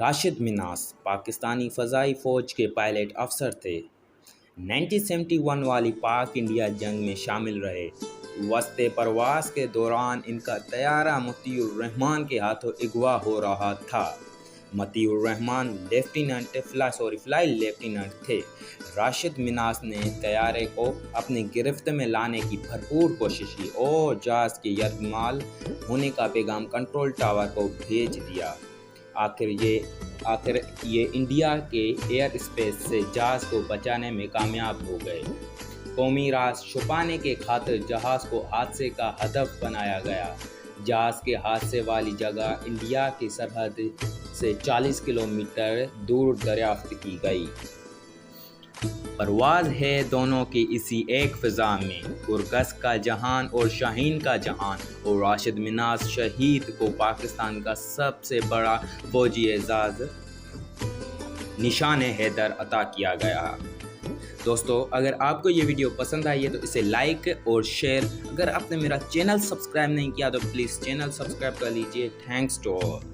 راشد مناس پاکستانی فضائی فوج کے پائلٹ افسر تھے۔ 1971 والی پاک انڈیا جنگ میں شامل رہے۔ وسط پرواز کے دوران ان کا طیارہ مطیع الرحمان کے ہاتھوں اغوا ہو رہا تھا۔ مطیع الرحمان فلائی لیفٹیننٹ تھے۔ راشد مناس نے طیارے کو اپنی گرفت میں لانے کی بھرپور کوشش کی اور جہاز کے یرغمال ہونے کا پیغام کنٹرول ٹاور کو بھیج دیا۔ آخر یہ انڈیا کے ایئر اسپیس سے جہاز کو بچانے میں کامیاب ہو گئے۔ قومی راز چھپانے کے خاطر جہاز کو حادثے کا ہدف بنایا گیا۔ جہاز کے حادثے والی جگہ انڈیا کی سرحد سے 40 کلومیٹر دور دریافت کی گئی۔ پرواز ہے دونوں کی اسی ایک فضا میں، گرگس کا جہان اور شاہین کا جہان، اور راشد مناس شہید کو پاکستان کا سب سے بڑا فوجی اعزاز نشان حیدر عطا کیا گیا۔ دوستو، اگر آپ کو یہ ویڈیو پسند آئی ہے تو اسے لائک اور شیئر۔ اگر آپ نے میرا چینل سبسکرائب نہیں کیا تو پلیز چینل سبسکرائب کر لیجئے۔ Thanks to all.